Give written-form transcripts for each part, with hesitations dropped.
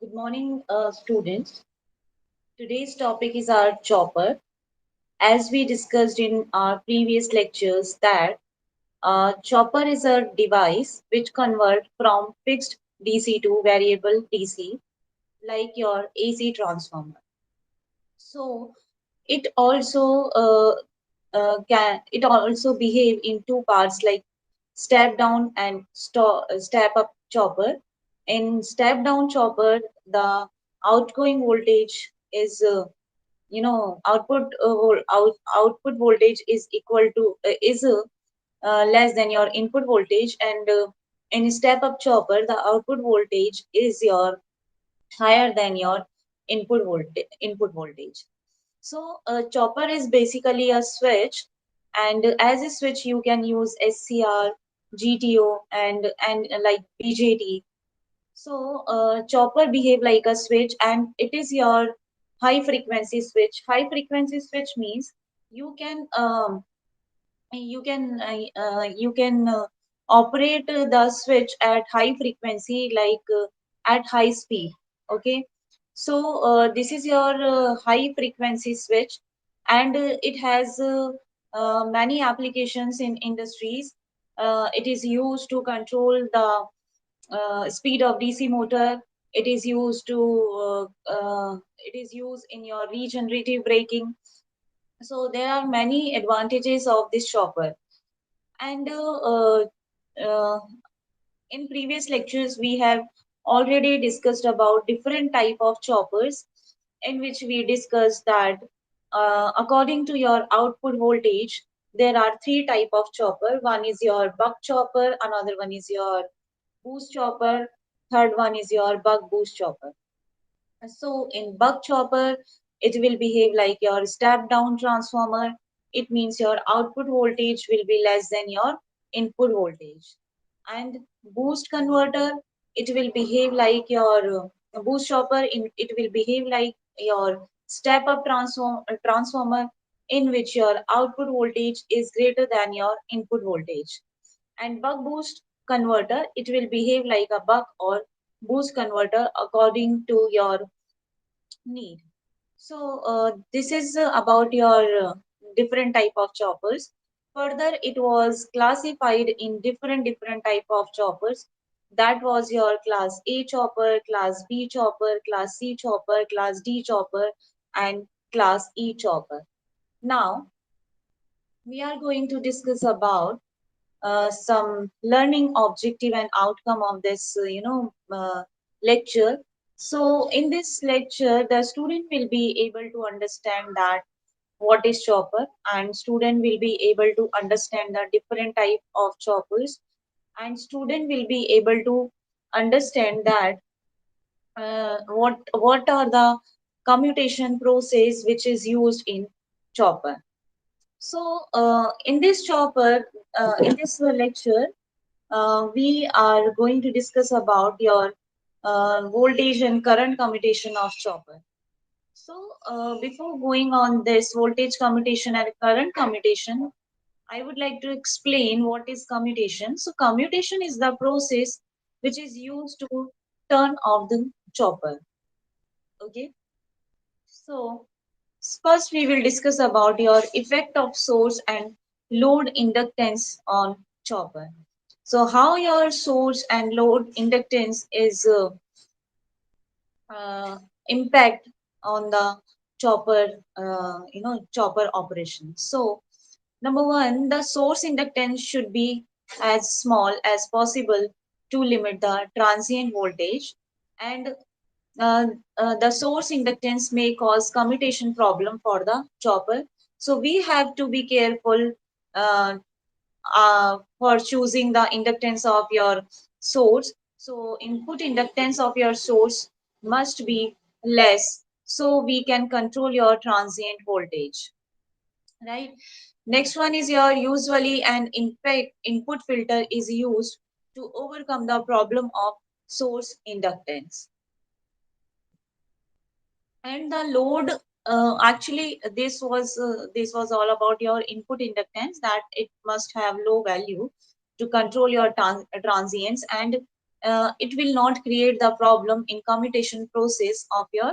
Good morning, students. Today's topic is our chopper. As we discussed in our previous lectures, that chopper is a device which convert from fixed DC to variable DC, like your AC transformer. So it also behave in two parts, like step down and step up chopper. In step down chopper, the outgoing voltage is output voltage is equal to is less than your input voltage, and in step up chopper the output voltage is your higher than your input voltage. So a chopper is basically a switch, and as a switch you can use SCR, GTO, and like BJT. So chopper behave like a switch, and it is your high frequency switch. High frequency switch means you can operate the switch at high frequency, like at high speed. Okay, so this is your high frequency switch, and it has many applications in industries. It is used to control the speed of DC motor. It is used to it is used in your regenerative braking. So there are many advantages of this chopper. And uh, in previous lectures, we have already discussed about different type of choppers, in which we discussed that according to your output voltage, there are three type of chopper. One is your buck chopper, another one is your boost chopper, third one is your buck boost chopper. So in buck chopper, it will behave like your step down transformer. It means your output voltage will be less than your input voltage. And boost converter, it will behave like your boost chopper. It will behave like your step up transformer, in which your output voltage is greater than your input voltage. And buck boost converter, it will behave like a buck or boost converter according to your need. So this is about your different type of choppers. Further, it was classified in different type of choppers. That was your class A chopper, class B chopper, class C chopper, class D chopper, and class E chopper. Now we are going to discuss about some learning objective and outcome of this lecture. So in this lecture the student will be able to understand that what is chopper, and student will be able to understand the different type of choppers, and student will be able to understand that what are the commutation process which is used in chopper. So in this lecture, we are going to discuss about your voltage and current commutation of chopper. So before going on this voltage commutation and current commutation, I would like to explain what is commutation. So commutation is the process which is used to turn off the chopper. Okay. So first we will discuss about your effect of source and load inductance on chopper. So how your source and load inductance is uh, impact on the chopper, chopper operation. So number one, the source inductance should be as small as possible to limit the transient voltage, and uh, the source inductance may cause commutation problem for the chopper. So we have to be careful uh, for choosing the inductance of your source. So input inductance of your source must be less, so we can control your transient voltage, right? Next one is your usually an input filter is used to overcome the problem of source inductance. And the load, actually this was all about your input inductance, that it must have low value to control your transients, and it will not create the problem in commutation process of your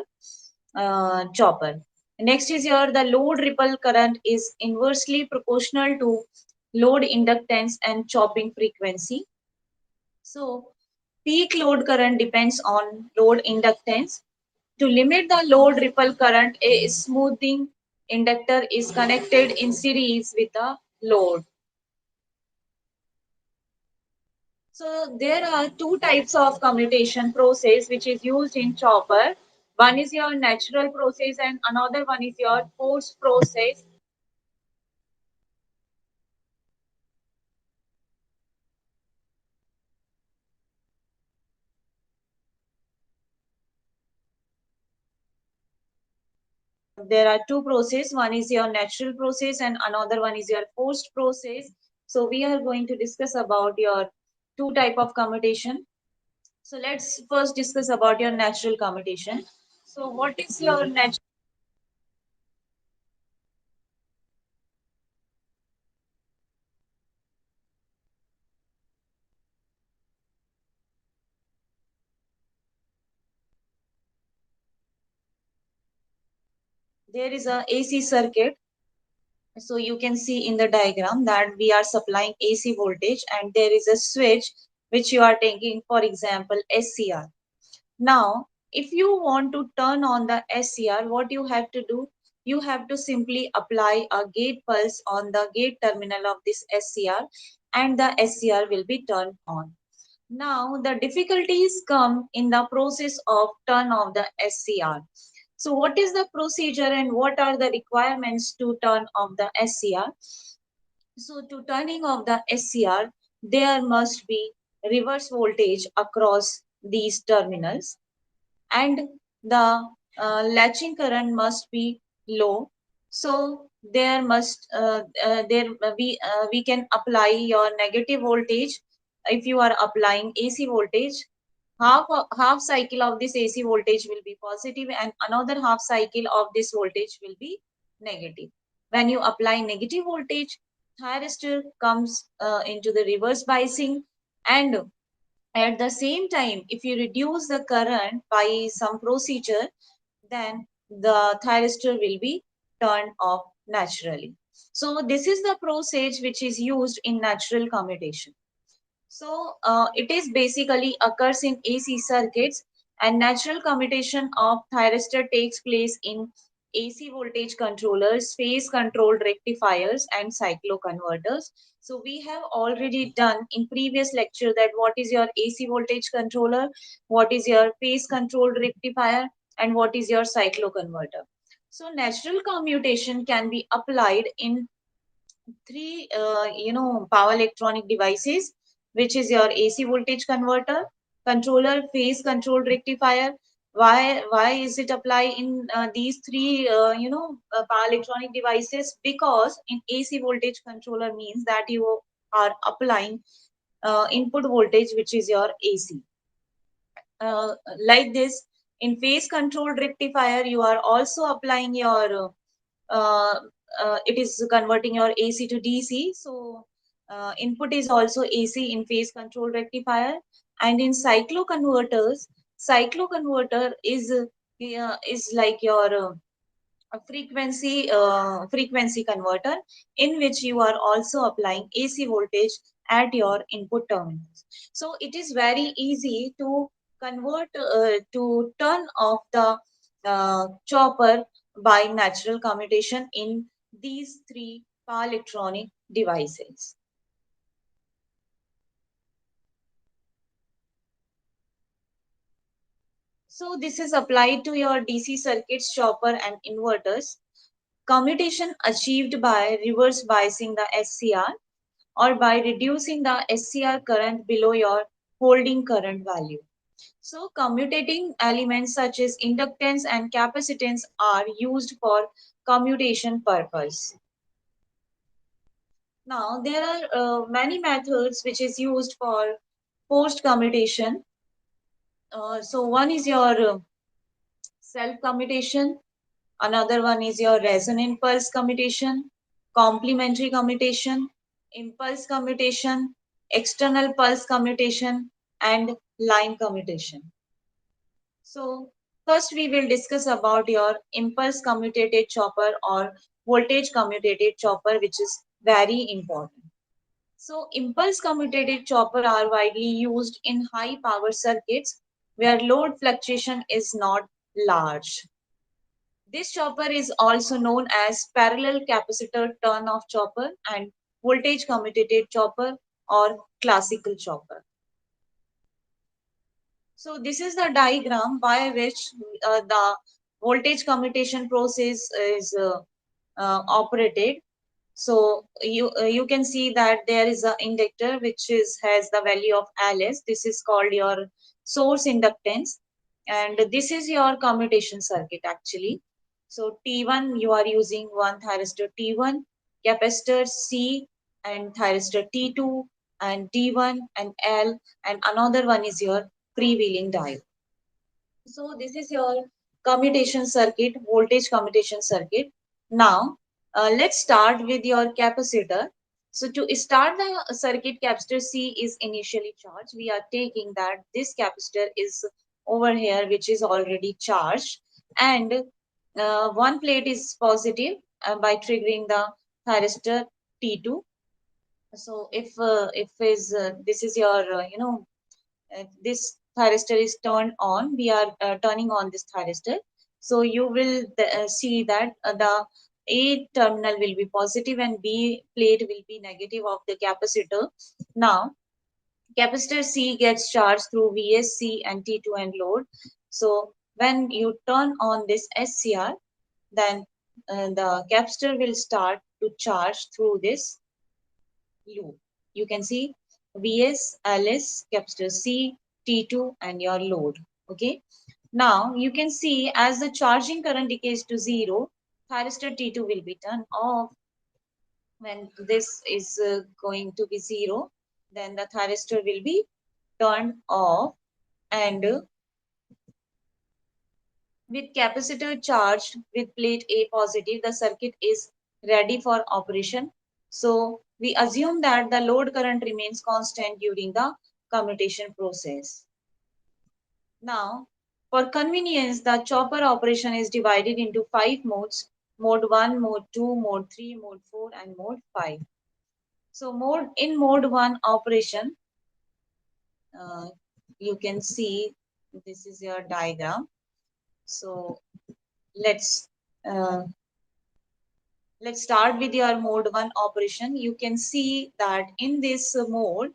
chopper. Next is your the load ripple current is inversely proportional to load inductance and chopping frequency. So peak load current depends on load inductance. To limit the load ripple current, a smoothing inductor is connected in series with the load. So there are two types of commutation process which is used in chopper. One is your natural process and another one is your forced process. There are two process. One is your natural process and another one is your forced process. So we are going to discuss about your two type of commutation. So let's first discuss about your natural commutation. So what is your natural? There is a AC circuit. So you can see in the diagram that we are supplying AC voltage and there is a switch which you are taking, for example, SCR. Now, if you want to turn on the SCR, what you have to do? You have to simply apply a gate pulse on the gate terminal of this SCR and the SCR will be turned on. Now, the difficulties come in the process of turn of the SCR. So what is the procedure and what are the requirements to turn off the SCR? So to turning off the SCR, there must be reverse voltage across these terminals and the latching current must be low. So there must there we can apply your negative voltage. If you are applying AC voltage, half cycle of this AC voltage will be positive and another half cycle of this voltage will be negative. When you apply negative voltage, thyristor comes into the reverse biasing, and at the same time, if you reduce the current by some procedure, then the thyristor will be turned off naturally. So this is the process which is used in natural commutation. So it is basically occurs in AC circuits, and natural commutation of thyristor takes place in AC voltage controllers, phase controlled rectifiers and cycloconverters. So we have already done in previous lecture that what is your AC voltage controller, what is your phase controlled rectifier and what is your cycloconverter. So natural commutation can be applied in three power electronic devices, which is your AC voltage converter, controller, phase controlled rectifier. Why is it apply in these three power electronic devices? Because in AC voltage controller means that you are applying input voltage which is your AC. Like this, in phase controlled rectifier you are also applying your uh, it is converting your AC to DC. So input is also AC in phase control rectifier. And in cycloconverter is like your frequency converter in which you are also applying AC voltage at your input terminals. So it is very easy to convert to turn off the chopper by natural commutation in these three power electronic devices. So this is applied to your DC circuits, chopper and inverters. Commutation achieved by reverse biasing the SCR or by reducing the SCR current below your holding current value. So commutating elements such as inductance and capacitance are used for commutation purpose. Now there are many methods which is used for post commutation. So one is your self commutation, another one is your resonant pulse commutation, complementary commutation, impulse commutation, external pulse commutation, and line commutation. So first we will discuss about your impulse commutated chopper or voltage commutated chopper, which is very important. So impulse commutated chopper are widely used in high power circuits where load fluctuation is not large. This chopper is also known as parallel capacitor turn off chopper and voltage commutated chopper or classical chopper. So this is the diagram by which the voltage commutation process is operated. So you can see that there is an inductor which is has the value of Ls. This is called your source inductance, and this is your commutation circuit actually. So T1 you are using one thyristor T1, capacitor C and thyristor T2 and D1 and L, and another one is your freewheeling diode. So this is your commutation circuit, voltage commutation circuit. Now let's start with your capacitor. So to start the circuit, capacitor C is initially charged. We are taking that this capacitor is over here, which is already charged, and one plate is positive by triggering the thyristor T2. So if is this is your this thyristor is turned on, we are turning on this thyristor. So you will see that the A terminal will be positive and B plate will be negative of the capacitor. Now capacitor C gets charged through VSC and T2 and load. So when you turn on this SCR, then the capacitor will start to charge through this loop. You can see Vs, Ls, capacitor C, T2 and your load. Okay. Now you can see as the charging current decays to zero, thyristor T2 will be turned off. When this is going to be zero, then the thyristor will be turned off, and with capacitor charged with plate A positive, the circuit is ready for operation. So we assume that the load current remains constant during the commutation process. Now, for convenience, the chopper operation is divided into 5 modes: mode 1, mode 2, mode 3, mode 4, and mode 5. So mode 1 operation, uh, you can see this is your diagram. So let's uh, let's start with your mode 1 operation. You can see that in this mode,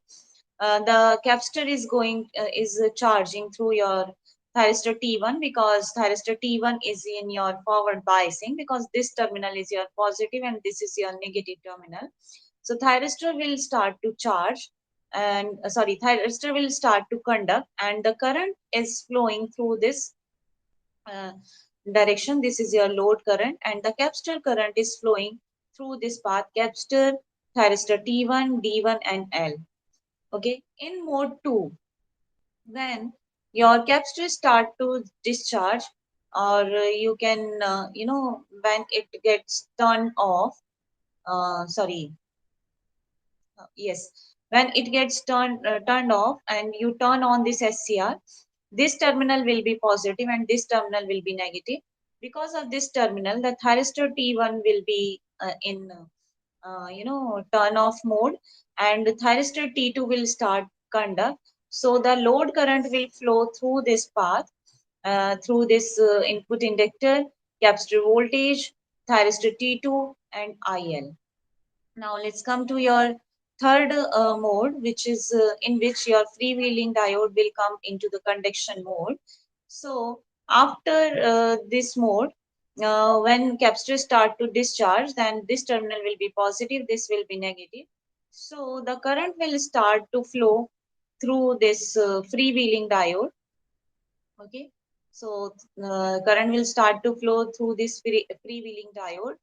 the capacitor is charging through your thyristor T1, because thyristor T1 is in your forward biasing, because this terminal is your positive and this is your negative terminal. So thyristor will start to charge, and thyristor will start to conduct, and the current is flowing through this uh, direction. This is your load current, and the capacitor current is flowing through this path: capacitor, thyristor T1, D1 and L. Okay. In mode 2, when your capacitor start to discharge, or you can when it gets turned off, sorry yes, when it gets turned off and you turn on this SCR, this terminal will be positive and this terminal will be negative. Because of this terminal, the thyristor T1 will be in turn off mode, and thyristor T2 will start conduct. So the load current will flow through this path, through this input inductor, capacitor voltage, thyristor T2 and IL. Now let's come to your third mode, which is in which your freewheeling diode will come into the conduction mode. So after this mode, when capacitor start to discharge, then this terminal will be positive, this will be negative. So the current will start to flow through this freewheeling diode. Okay. So current will start to flow through this freewheeling diode,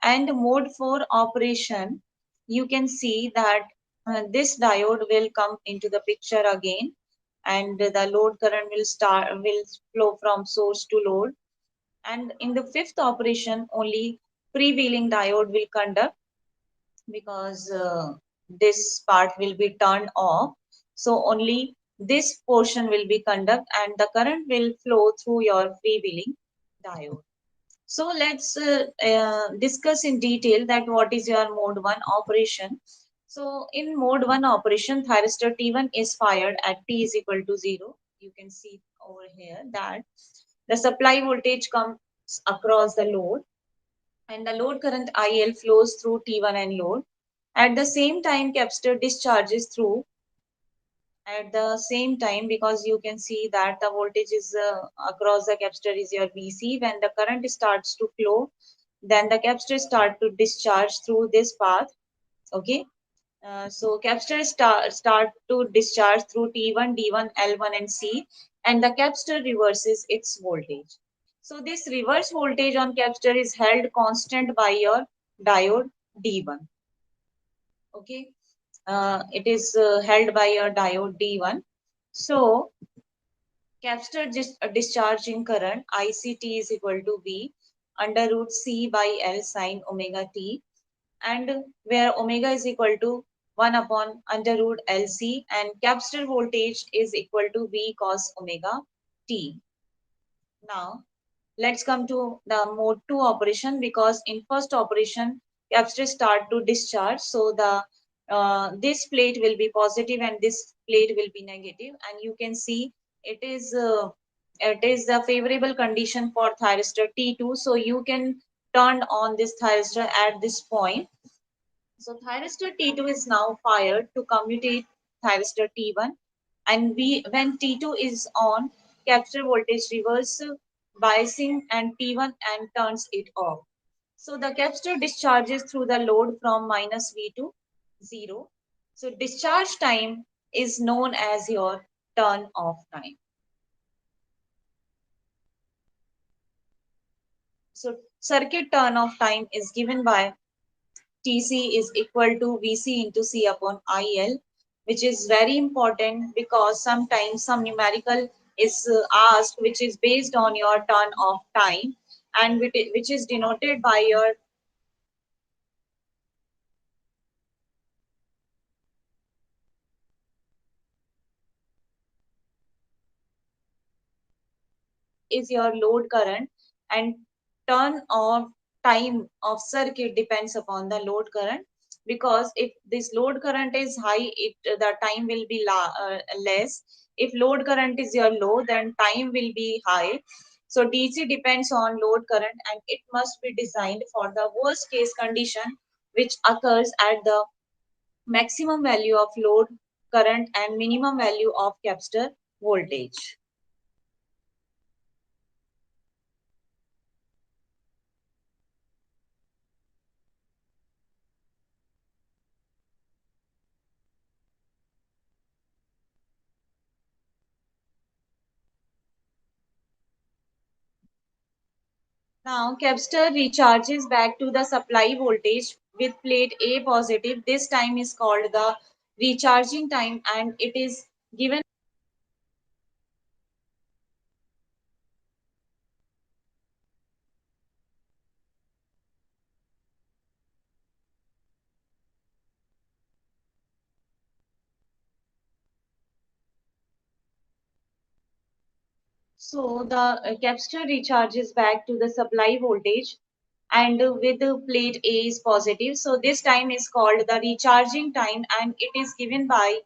and mode 4 operation, you can see that this diode will come into the picture again, and the load current will flow from source to load. And in the fifth operation, only freewheeling diode will conduct, because this part will be turned off. So only this portion will be conduct and the current will flow through your freewheeling diode. So let's discuss in detail that what is your mode 1 operation. So in mode 1 operation, thyristor T1 is fired at T is equal to 0. You can see over here that the supply voltage comes across the load and the load current IL flows through T1 and load. At the same time, capacitor discharges through at the same time, because you can see that the voltage is across the capacitor is your VC. When the current starts to flow, then the capacitor start to discharge through this path. Okay. So capacitor start to discharge through T1, D1, L1 and C, and the capacitor reverses its voltage. So this reverse voltage on capacitor is held constant by your diode D1. Okay. It is held by your diode D1. So capacitor discharging current ICT is equal to V under root C by L sine omega t, and where omega is equal to 1 upon under root LC, and capacitor voltage is equal to V cos omega t. Now let's come to the mode 2 operation, because in first operation capacitor start to discharge, so the this plate will be positive and this plate will be negative, and you can see it is the favorable condition for thyristor T2, so you can turn on this thyristor at this point. So thyristor T2 is now fired to commute thyristor T1, and when T2 is on, capacitor voltage reverse biasing and T1 and turns it off. So the capacitor discharges through the load from minus V to 0. So discharge time is known as your turn off time. So circuit turn off time is given by TC is equal to VC into C upon IL, which is very important because sometimes some numerical is asked which is based on your turn off time, and which is denoted by your is your load current, and turn off time of circuit depends upon the load current, because if this load current is high, the time will be less. If load current is your low, then time will be high. So DC depends on load current, and it must be designed for the worst case condition which occurs at the maximum value of load current and minimum value of capacitor voltage. Now, capacitor recharges back to the supply voltage with plate A positive. This time is called the recharging time, and it is given. So the capacitor recharges back to the supply voltage, and with the plate A is positive. So this time is called the recharging time, and it is given by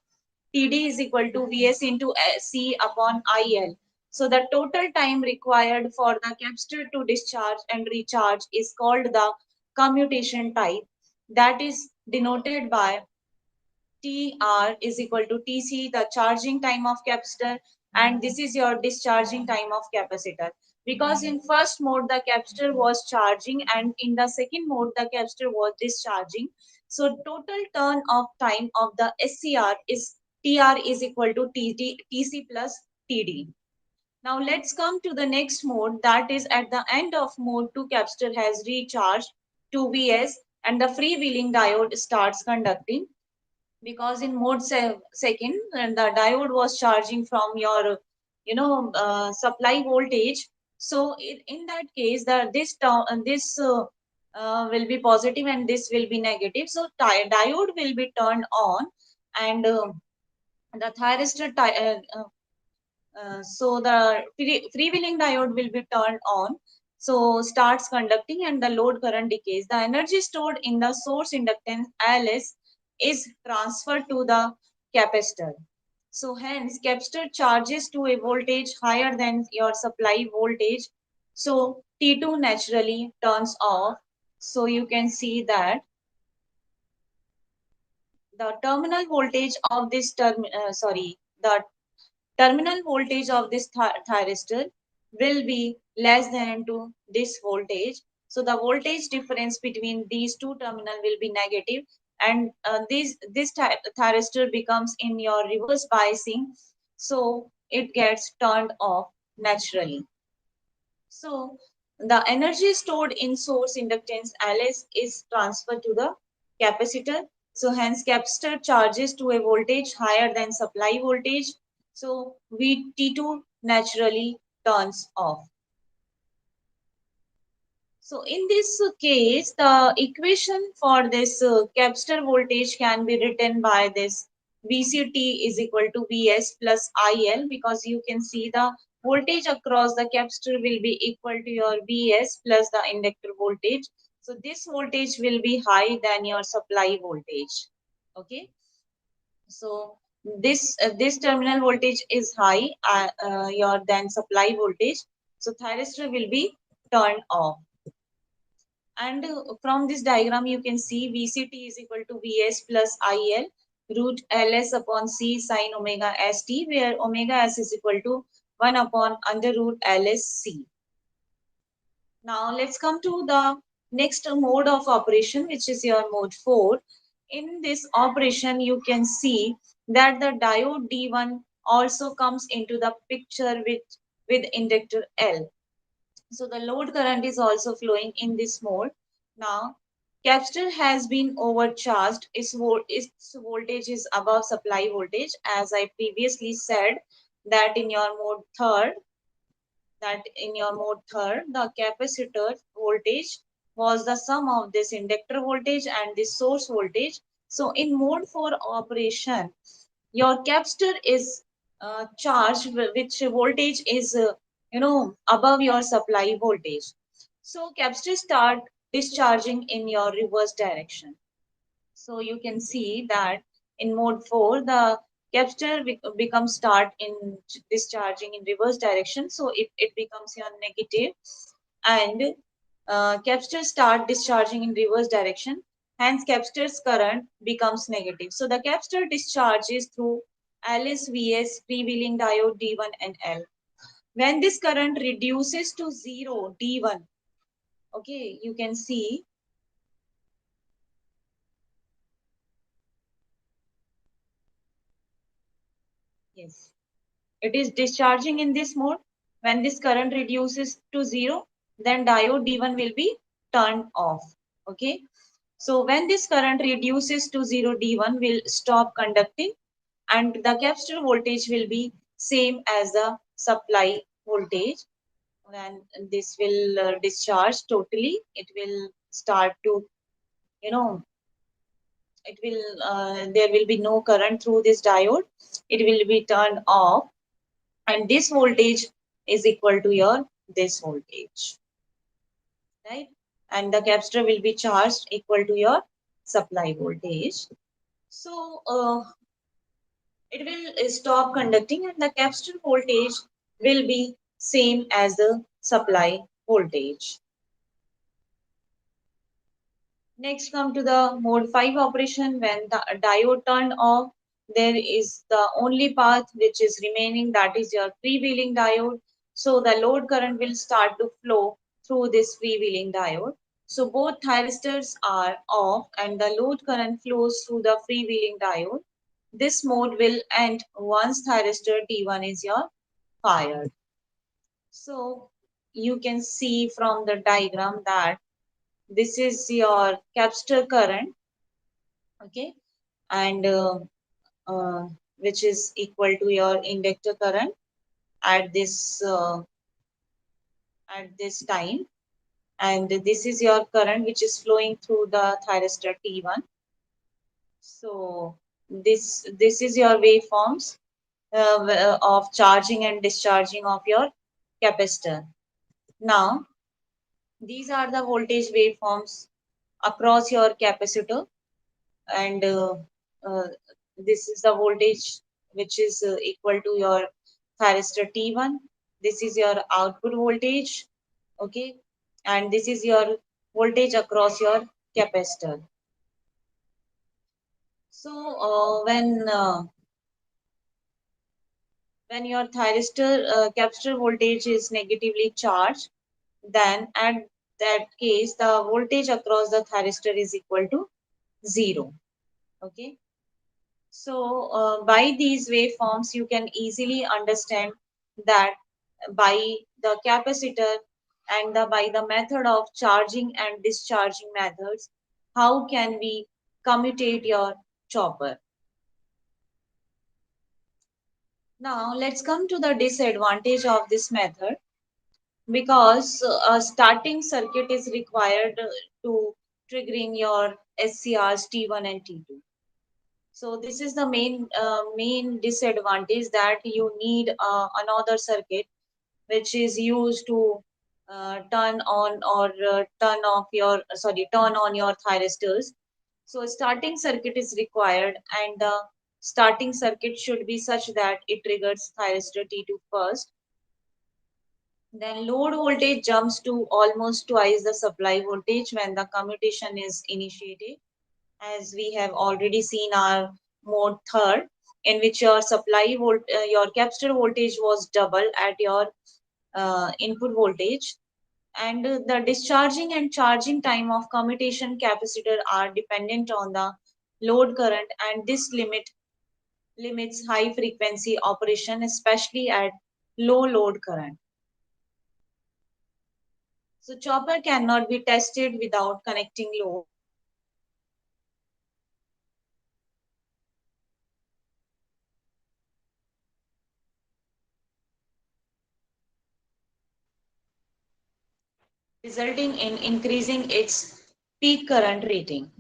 TD is equal to Vs into C upon IL. So the total time required for the capacitor to discharge and recharge is called the commutation time. That is denoted by TR is equal to TC, the charging time of capacitor, and this is your discharging time of capacitor. Because in first mode the capacitor was charging, and in the second mode the capacitor was discharging. So total turn of time of the SCR is TR is equal to TC plus TD. Now let's come to the next mode, that is at the end of mode 2 capacitor has recharged to Vs and the freewheeling diode starts conducting, because in mode second the diode was charging from your supply voltage. So in that case this will be positive and this will be negative, so diode will be turned on, and The thyristor so the freewheeling diode will be turned on, so starts conducting and the load current decays. The energy stored in the source inductance Ls is transferred to the capacitor. So hence capacitor charges to a voltage higher than your supply voltage. So T2 naturally turns off. So you can see that the terminal voltage of this the terminal voltage of this thyristor will be less than to this voltage. So the voltage difference between these two terminal will be negative, and this thyristor becomes in your reverse biasing, so it gets turned off naturally. So the energy stored in source inductance Ls is transferred to the capacitor. So hence capacitor charges to a voltage higher than supply voltage. So VT2 naturally turns off. So in this case, the equation for this capacitor voltage can be written by this VCT is equal to Vs plus IL, because you can see the voltage across the capacitor will be equal to your Vs plus the inductor voltage. So this voltage will be high than your supply voltage. Okay. So this terminal voltage is high your than supply voltage. So thyristor will be turned off. And from this diagram, you can see VCT is equal to Vs plus IL root Ls upon C sine omega St, where omega S is equal to 1 upon under root Ls C. Now let's come to the next mode of operation, which is your mode 4. In this operation, you can see that the diode D1 also comes into the picture with inductor L. So the load current is also flowing in this mode. Now, capacitor has been overcharged. Its voltage is above supply voltage. As I previously said, that in your mode third, the capacitor voltage was the sum of this inductor voltage and this source voltage. So in mode 4 operation, your capacitor is charged, which voltage is above your supply voltage. So capacitor start discharging in your reverse direction. So you can see that in mode 4 the capacitor becomes start in discharging in reverse direction, so it becomes your negative, and capacitor start discharging in reverse direction, hence capacitor's current becomes negative. So the capacitor discharges through Ls, Vs, freewheeling diode D1 and L. When this current reduces to 0 D1, okay, you can see, yes, it is discharging in this mode. When this current reduces to 0, then diode D1 will be turned off. Okay. So when this current reduces to 0, D1 will stop conducting and the capacitor voltage will be same as the supply voltage. When this will discharge totally, it will start to, you know, it will, there will be no current through this diode. It will be turned off, and this voltage is equal to your this voltage, right? And the capacitor will be charged equal to your supply voltage. So it will stop conducting and the capacitor voltage will be same as the supply voltage. Next come to the mode 5 operation. When the diode turned off, there is the only path which is remaining, that is your freewheeling diode. So the load current will start to flow through this freewheeling diode. So both thyristors are off and the load current flows through the freewheeling diode. This mode will end once thyristor T1 is your fired. So you can see from the diagram that this is your capacitor current, okay, and uh, which is equal to your inductor current at this time, and this is your current which is flowing through the thyristor T1. So This is your waveforms of charging and discharging of your capacitor. Now, these are the voltage waveforms across your capacitor, and uh, this is the voltage which is equal to your thyristor T1. This is your output voltage, okay, and this is your voltage across your capacitor. So when your thyristor capacitor voltage is negatively charged, then at that case the voltage across the thyristor is equal to 0. Okay. So by these waveforms you can easily understand that by the capacitor and by the method of charging and discharging methods, how can we commutate your chopper. Now let's come to the disadvantage of this method, because a starting circuit is required to triggering your SCRs T1 and T2. So this is the main disadvantage, that you need another circuit which is used to turn on or turn on your thyristors. So starting circuit is required, and the starting circuit should be such that it triggers thyristor T2 first. Then load voltage jumps to almost twice the supply voltage when the commutation is initiated, as we have already seen our mode third, in which your your capacitor voltage was double at your input voltage, and the discharging and charging time of commutation capacitor are dependent on the load current, and this limits high frequency operation, especially at low load current. So chopper cannot be tested without connecting load. Resulting in increasing its peak current rating.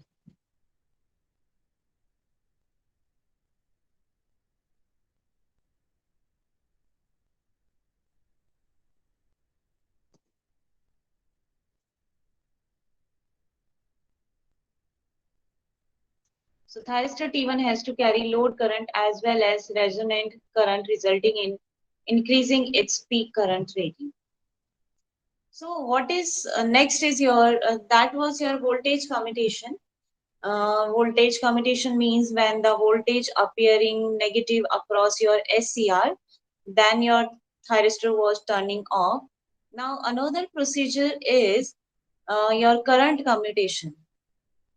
So thyristor T1 has to carry load current as well as resonant current, resulting in increasing its peak current rating. So what is next is your that was your voltage commutation. Voltage commutation means when the voltage appearing negative across your SCR, then your thyristor was turning off. Now another procedure is your current commutation.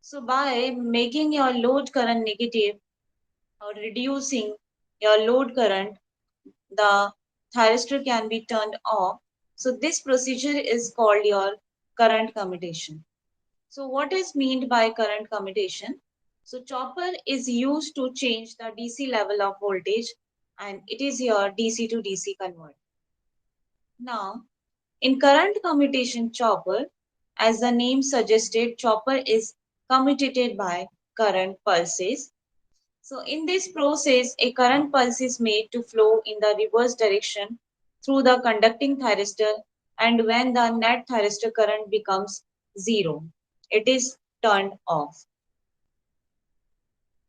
So by making your load current negative or reducing your load current, the thyristor can be turned off. So this procedure is called your current commutation. So what is meant by current commutation? So chopper is used to change the DC level of voltage, and it is your DC to DC convert. Now, in current commutation chopper, as the name suggested, chopper is commutated by current pulses. So in this process, a current pulse is made to flow in the reverse direction through the conducting thyristor, and when the net thyristor current becomes zero, it is turned off.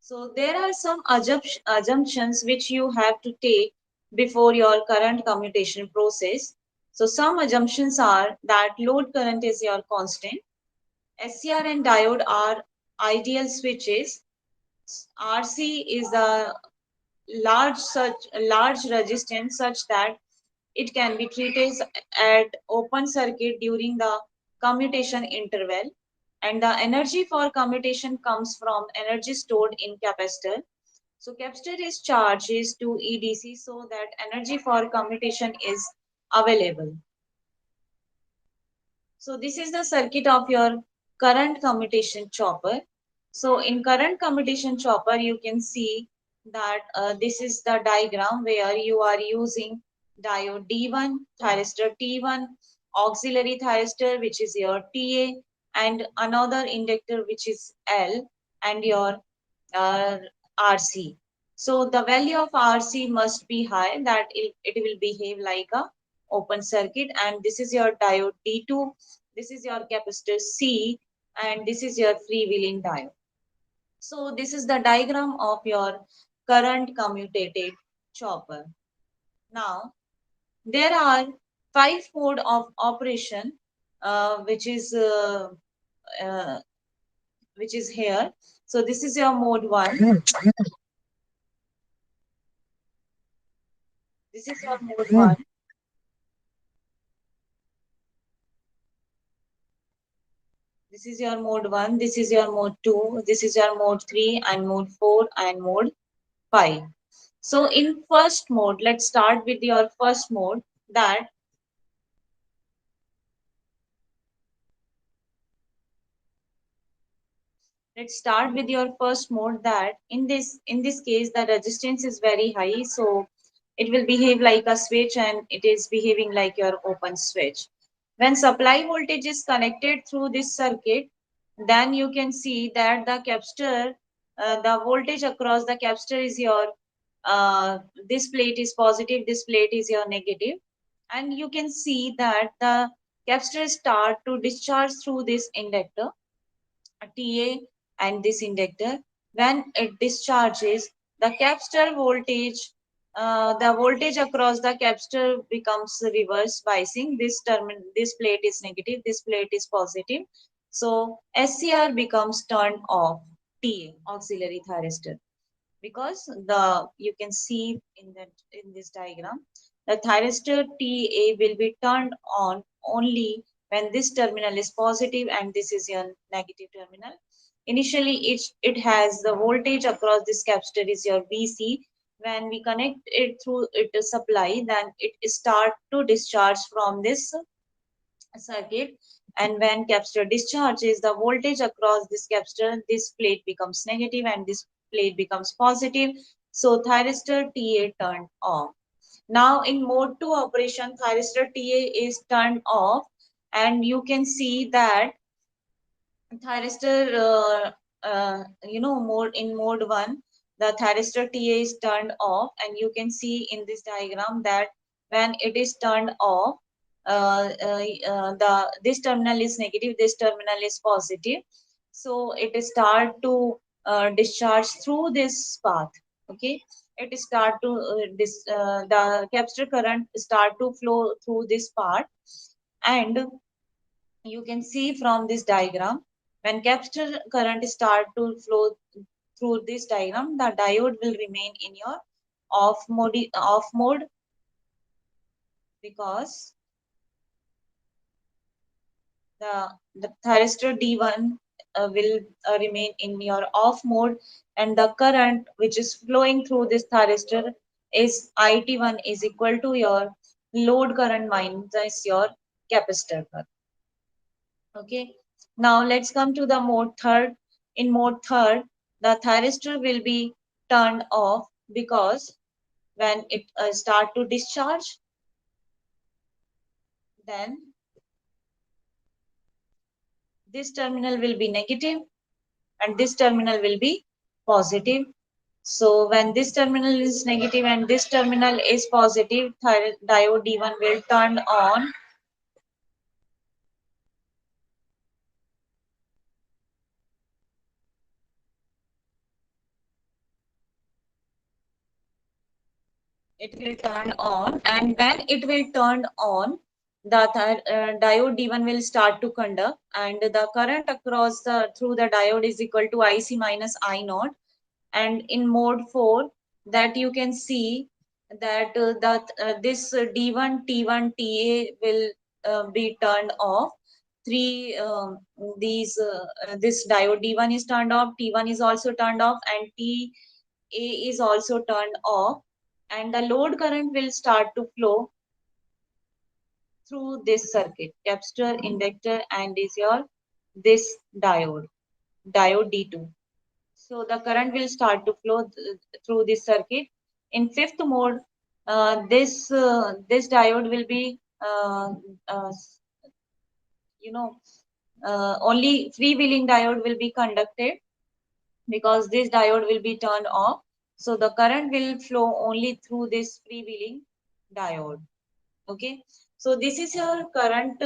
So there are some assumptions which you have to take before your current commutation process. So some assumptions are that load current is your constant, SCR and diode are ideal switches, RC is a large resistance such that it can be treated at open circuit during the commutation interval, and the energy for commutation comes from energy stored in capacitor. So capacitor is charged to EDC so that energy for commutation is available. So this is the circuit of your current commutation chopper. So in current commutation chopper, you can see that this is the diagram where you are using diode D1, thyristor T1, auxiliary thyristor which is your TA, and another inductor which is L, and your uh, RC. So the value of RC must be high, that it will behave like a open circuit. And this is your diode D2, this is your capacitor C, and this is your freewheeling diode. So this is the diagram of your current commutated chopper. Now there are five mode of operation, uh, which is uh, uh, which is here. So this is your mode 1. This is your mode 1. This is your mode 1. This is your mode 2. This is your mode 3 and mode 4 and mode 5. So in first mode, let's start with your first mode, that let's start with your first mode, that in this case the resistance is very high, so it will behave like a switch and it is behaving like your open switch. When supply voltage is connected through this circuit, then you can see that the capacitor, the voltage across the capacitor is your, this plate is positive, this plate is your negative, and you can see that the capacitor start to discharge through this inductor TA and this inductor. When it discharges, the capacitor voltage, the voltage across the capacitor becomes reverse biasing. This plate is negative, this plate is positive. So SCR becomes turned off, TA, auxiliary thyristor, because the you can see in this diagram, the thyristor TA will be turned on only when this terminal is positive and this is your negative terminal. Initially it has the voltage across this capacitor is your VC. When we connect it through it supply, then it start to discharge from this circuit, and when capacitor discharges, the voltage across this capacitor, this plate becomes negative and this plate becomes positive. So thyristor TA turned off. Now in mode 2 operation, thyristor TA is turned off, and you can see that thyristor, mode in mode 1, the thyristor TA is turned off, and you can see in this diagram that when it is turned off, the this terminal is negative, this terminal is positive, so it start to discharge through this path. Okay, it start to the capacitor current start to flow through this part. And you can see from this diagram, when capacitor current start to flow through this diagram, the diode will remain in your off mode, because the thyristor D1 will remain in your off mode, and the current which is flowing through this thyristor is IT1 is equal to your load current minus your capacitor current. Okay, now let's come to the mode third. In mode third, the thyristor will be turned off, because when it start to discharge, then this terminal will be negative and this terminal will be positive. So when this terminal is negative and this terminal is positive, diode D1 will turn on. It will turn on, and when it will turn on, the diode D1 will start to conduct, and the current across the through the diode is equal to IC minus I naught. And in mode 4, that you can see that this D1 T1 TA will be turned off. Three these This diode D1 is turned off, T1 is also turned off, and TA is also turned off, and the load current will start to flow through this circuit, capacitor, inductor, and is your this diode D2. So the current will start to flow through this circuit. In fifth mode, this diode will be uh, you know only freewheeling diode will be conducted, because this diode will be turned off. So the current will flow only through this freewheeling diode. Okay. So this is your current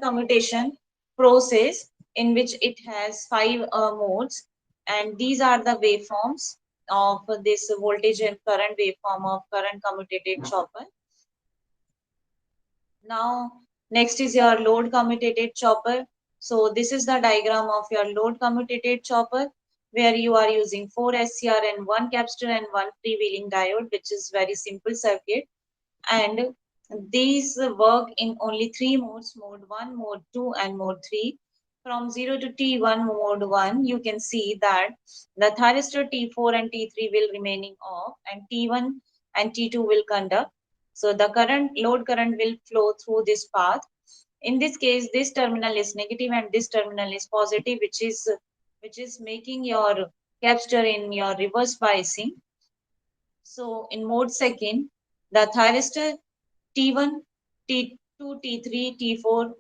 commutation process in which it has five modes, and these are the waveforms of this voltage and current waveform of current commutated chopper. Now, next is your load commutated chopper. So this is the diagram of your load commutated chopper, where you are using 4 SCR and 1 capacitor and 1 freewheeling diode, which is very simple circuit. And these work in only three modes: mode 1, mode 2, and mode 3. From 0 to T1 mode 1, you can see that the thyristor T4 and T3 will remaining off, and T1 and T2 will conduct. So the load current will flow through this path. In this case, this terminal is negative and this terminal is positive, which is making your capacitor in your reverse biasing. So in mode second, the thyristor T1, T2, T3, T4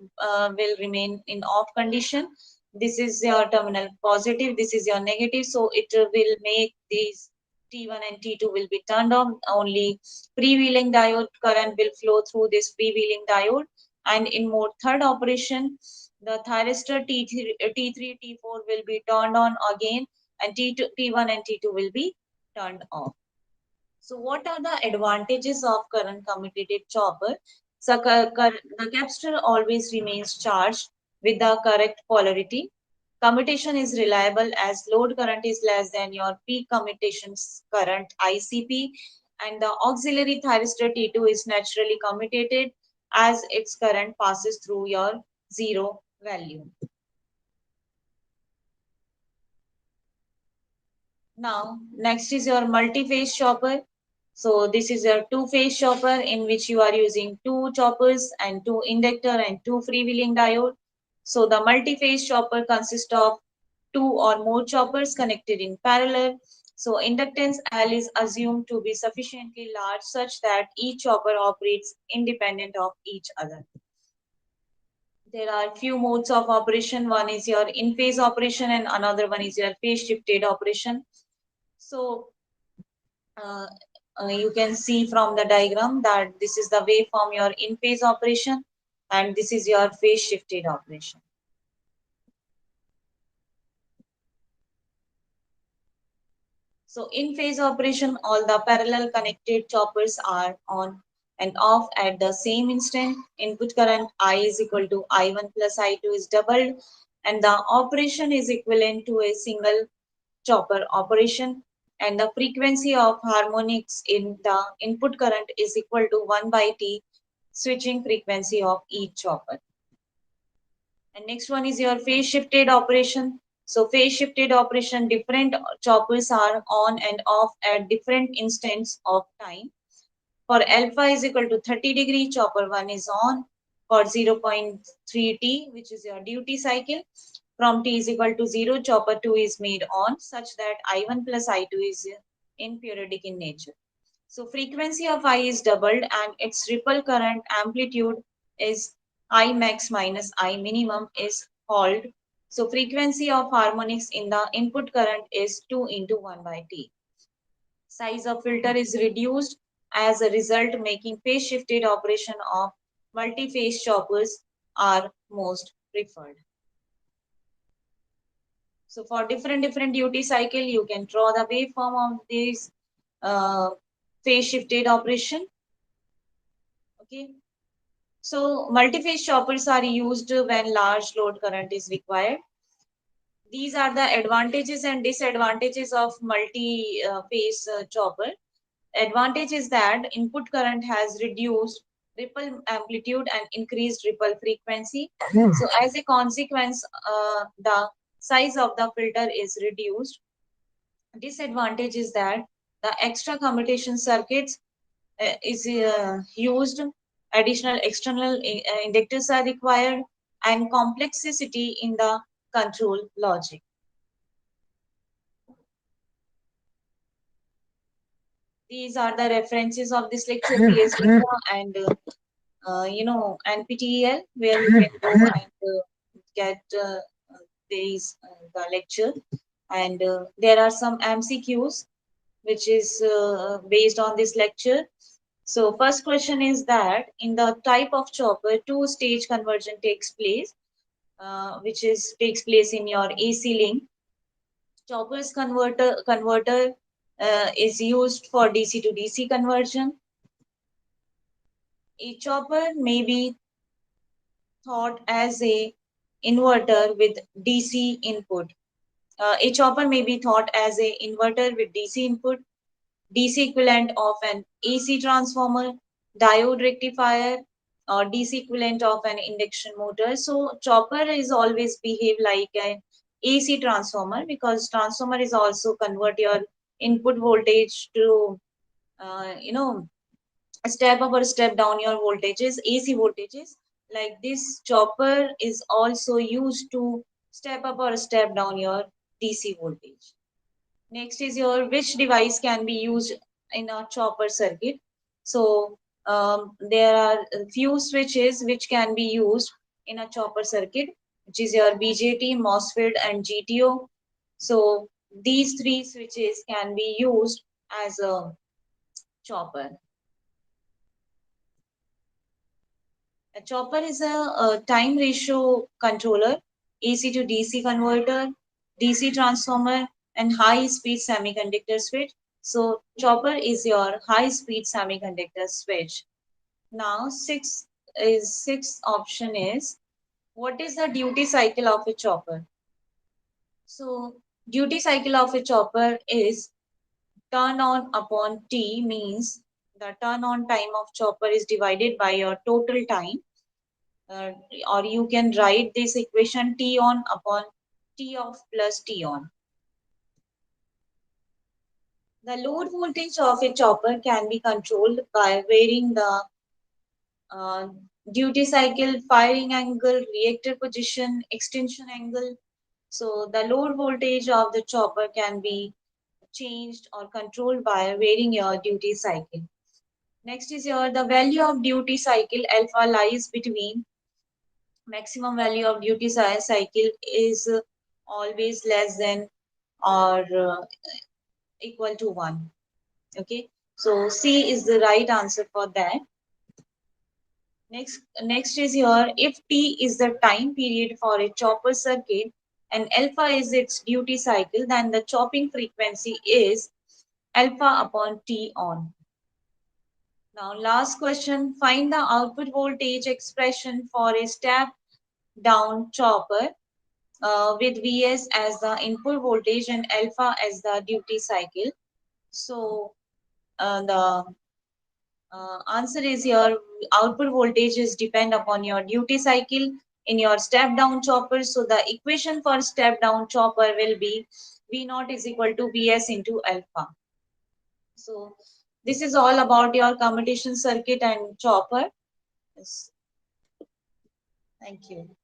will remain in off condition. This is your terminal positive, this is your negative, so it will make these T1 and T2 will be turned on. Only freewheeling diode current will flow through this freewheeling diode. And in mode third operation, the thyristor T3, T4 will be turned on again, and T1 and T2 will be turned off. So what are the advantages of current commutated chopper? So the capacitor always remains charged with the correct polarity. Commutation is reliable as load current is less than your peak commutation current ICP, and the auxiliary thyristor T2 is naturally commutated as its current passes through your zero value. Now, next is your multi-phase chopper. So this is your two-phase chopper in which you are using two choppers and two inductor and two freewheeling diode. So the multi-phase chopper consists of two or more choppers connected in parallel. So inductance L is assumed to be sufficiently large such that each chopper operates independent of each other. There are few modes of operation. One is your in-phase operation and another one is your phase-shifted operation. So uh, you can see from the diagram that this is the waveform your in phase operation and this is your phase shifted operation. So in phase operation, all the parallel connected choppers are on and off at the same instant. Input current I is equal to I1 plus I2 is doubled, and the operation is equivalent to a single chopper operation, and the frequency of harmonics in the input current is equal to 1 by T switching frequency of each chopper. And next one is your phase shifted operation. So phase shifted operation, different choppers are on and off at different instants of time. For alpha is equal to 30 degree, chopper 1 is on. For 0.3 T, which is your duty cycle, from T is equal to 0, chopper 2 is made on such that I1 plus I2 is in periodic in nature. So frequency of I is doubled and its ripple current amplitude is I max minus I minimum is called. So frequency of harmonics in the input current is 2 into 1 by T. Size of filter is reduced as a result, making phase shifted operation of multi-phase choppers are most preferred. So for different duty cycle, you can draw the waveform of this uh, phase shifted operation. Okay. So multi-phase choppers are used when large load current is required. These are the advantages and disadvantages of multi-phase chopper. Advantage is that input current has reduced ripple amplitude and increased ripple frequency. So as a consequence, the size of the filter is reduced. Disadvantage is that the extra commutation circuits is used, additional external inductors are required, and complexity in the control logic. These are the references of this lecture, PS and NPTEL, where you can go and get these the lecture. And there are some MCQs which is based on this lecture. So first question is that in the type of chopper, two-stage conversion takes place, which is takes place in your AC link. Chopper's converter is used for DC to DC conversion. A chopper may be thought as a inverter with DC input. A chopper may be thought as a inverter with DC input, DC equivalent of an AC transformer, diode rectifier, or DC equivalent of an induction motor. So chopper is always behave like an AC transformer, because transformer is also convert your input voltage to step up or step down your voltages, AC voltages. Like this chopper is also used to step up or step down your DC voltage. Next is your which device can be used in a chopper circuit. So there are a few switches which can be used in a chopper circuit, which is your BJT, MOSFET, and GTO. So these three switches can be used as a chopper. A chopper is a time ratio controller, AC to DC converter, DC transformer, and high speed semiconductor switch. So chopper is your high speed semiconductor switch. Now sixth option is, what is the duty cycle of a chopper? So duty cycle of a chopper is turn on upon T, means the turn on time of chopper is divided by your total time, uh, or you can write this equation T on upon T off plus T on. The load voltage of a chopper can be controlled by varying the uh, duty cycle, firing angle, reactor position, extension angle. So the load voltage of the chopper can be changed or controlled by varying your duty cycle. Next is your the value of duty cycle alpha lies between maximum value of duty cycle is always less than or equal to 1. Okay, so C is the right answer for that. Next is here, if T is the time period for a chopper circuit and alpha is its duty cycle, then the chopping frequency is alpha upon T on. Now last question, find the output voltage expression for a step down chopper with Vs as the input voltage and alpha as the duty cycle. So the answer is your output voltage is depend upon your duty cycle in your step down chopper. So the equation for step down chopper will be V naught is equal to Vs into alpha. So this is all about your commutation circuit and chopper. Yes. Thank you.